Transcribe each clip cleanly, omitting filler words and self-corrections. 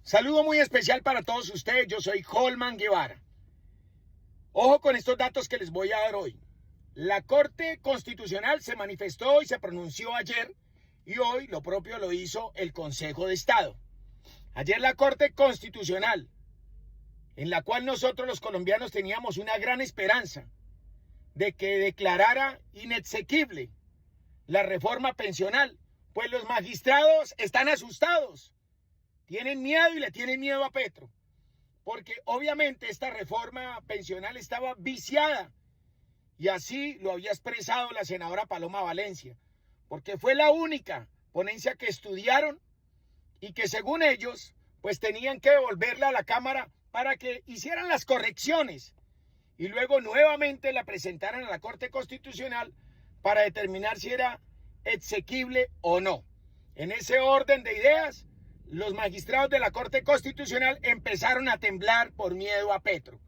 Saludo muy especial para todos ustedes. Yo soy Holman Guevara. Ojo con estos datos que les voy a dar hoy. La Corte Constitucional se manifestó y se pronunció ayer y hoy lo propio lo hizo el Consejo de Estado. Ayer la Corte Constitucional, en la cual nosotros los colombianos teníamos una gran esperanza de que declarara inexequible la reforma pensional, pues los magistrados están asustados. Tienen miedo y le tienen miedo a Petro, porque obviamente esta reforma pensional estaba viciada, y así lo había expresado la senadora Paloma Valencia, porque fue la única ponencia que estudiaron y que según ellos, pues tenían que devolverla a la Cámara para que hicieran las correcciones y luego nuevamente la presentaran a la Corte Constitucional para determinar si era exequible o no. En ese orden de ideas, los magistrados de la Corte Constitucional empezaron a temblar por miedo a Petro.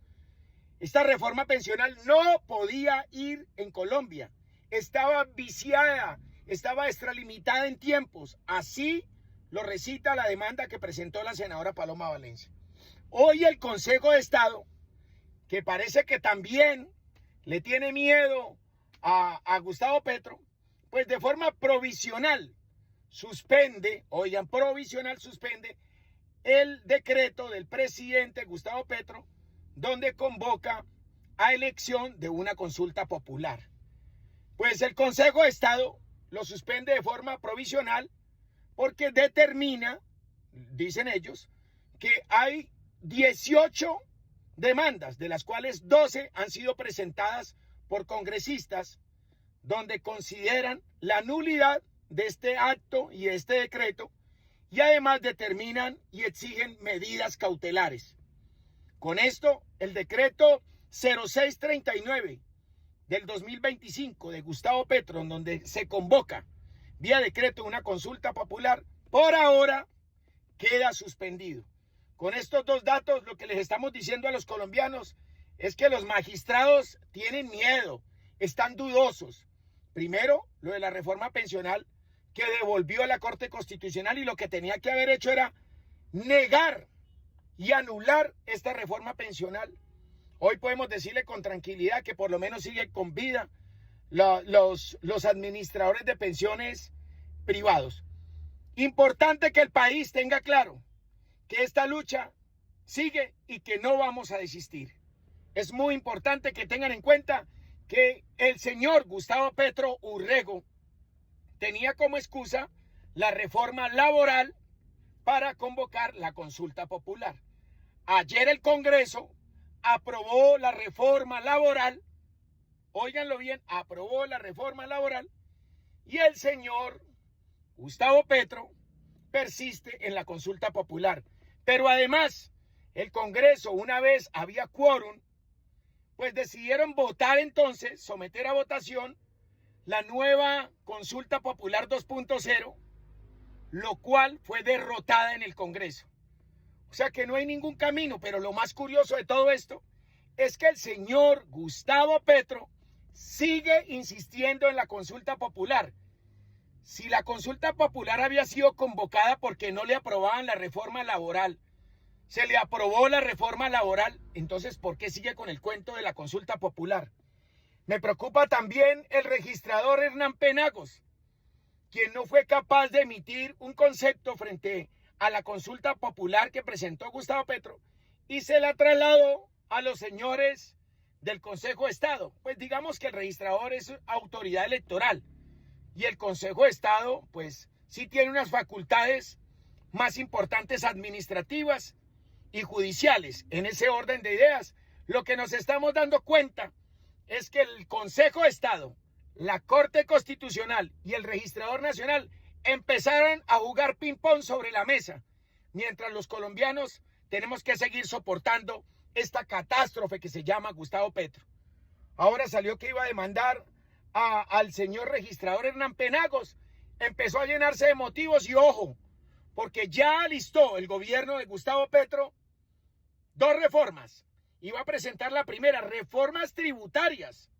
Esta reforma pensional no podía ir en Colombia. Estaba viciada, estaba extralimitada en tiempos. Así lo recita la demanda que presentó la senadora Paloma Valencia. Hoy el Consejo de Estado, que parece que también le tiene miedo a Gustavo Petro, pues de forma provisional suspende el decreto del presidente Gustavo Petro, donde convoca a elección de una consulta popular. Pues el Consejo de Estado lo suspende de forma provisional porque determina, dicen ellos, que hay 18 demandas, de las cuales 12 han sido presentadas por congresistas, donde consideran la nulidad de este acto y este decreto, y además determinan y exigen medidas cautelares. Con esto, el decreto 0639 del 2025 de Gustavo Petro, en donde se convoca vía decreto una consulta popular, por ahora queda suspendido. Con estos dos datos, lo que les estamos diciendo a los colombianos es que los magistrados tienen miedo, están dudosos. Primero, lo de la reforma pensional que devolvió a la Corte Constitucional, y lo que tenía que haber hecho era negar y anular esta reforma pensional. Hoy podemos decirle con tranquilidad que por lo menos sigue con vida los administradores de pensiones privados. Importante que el país tenga claro que esta lucha sigue y que no vamos a desistir. Es muy importante que tengan en cuenta que el señor Gustavo Petro Urrego tenía como excusa la reforma laboral para convocar la consulta popular. Ayer el Congreso aprobó la reforma laboral, óiganlo bien, aprobó la reforma laboral, y el señor Gustavo Petro persiste en la consulta popular. Pero además, el Congreso, una vez había quórum, pues decidieron votar entonces, someter a votación la nueva consulta popular 2.0, lo cual fue derrotada en el Congreso. O sea que no hay ningún camino, pero lo más curioso de todo esto es que el señor Gustavo Petro sigue insistiendo en la consulta popular. Si la consulta popular había sido convocada porque no le aprobaban la reforma laboral, se le aprobó la reforma laboral, entonces ¿por qué sigue con el cuento de la consulta popular? Me preocupa también el registrador Hernán Penagos, quien no fue capaz de emitir un concepto frente a la consulta popular que presentó Gustavo Petro y se la trasladó a los señores del Consejo de Estado. Pues digamos que el registrador es autoridad electoral y el Consejo de Estado pues sí tiene unas facultades más importantes administrativas y judiciales. En ese orden de ideas, lo que nos estamos dando cuenta es que el Consejo de Estado, la Corte Constitucional y el Registrador Nacional empezaron a jugar ping-pong sobre la mesa, mientras los colombianos tenemos que seguir soportando esta catástrofe que se llama Gustavo Petro. Ahora salió que iba a demandar al señor registrador Hernán Penagos. Empezó a llenarse de motivos y ojo, porque ya alistó el gobierno de Gustavo Petro dos reformas. Iba a presentar la primera, reformas tributarias,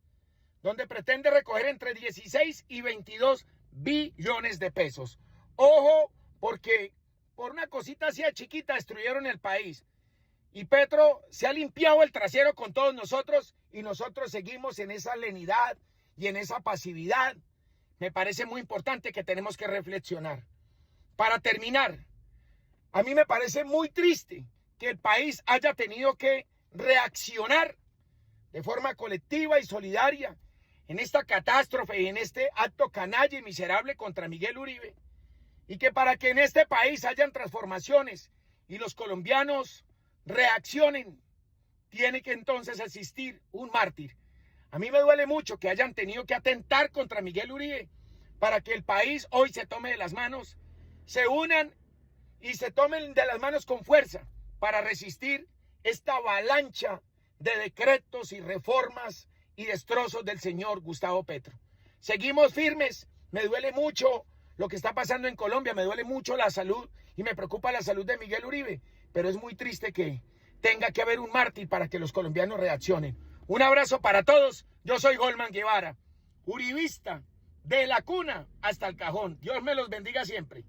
donde pretende recoger entre 16 y 22 billones de pesos. Ojo, porque por una cosita así de chiquita destruyeron el país. Y Petro se ha limpiado el trasero con todos nosotros y nosotros seguimos en esa lenidad y en esa pasividad. Me parece muy importante que tenemos que reflexionar. Para terminar, a mí me parece muy triste que el país haya tenido que reaccionar de forma colectiva y solidaria en esta catástrofe y en este acto canalla y miserable contra Miguel Uribe. Y que para que en este país hayan transformaciones y los colombianos reaccionen, tiene que entonces existir un mártir. A mí me duele mucho que hayan tenido que atentar contra Miguel Uribe para que el país hoy se tome de las manos, se unan y se tomen de las manos con fuerza para resistir esta avalancha de decretos y reformas y destrozos del señor Gustavo Petro. Seguimos firmes. Me duele mucho lo que está pasando en Colombia, me duele mucho la salud y me preocupa la salud de Miguel Uribe, pero es muy triste que tenga que haber un mártir para que los colombianos reaccionen. Un abrazo para todos. Yo soy Goldman Guevara, uribista de la cuna hasta el cajón. Dios me los bendiga siempre.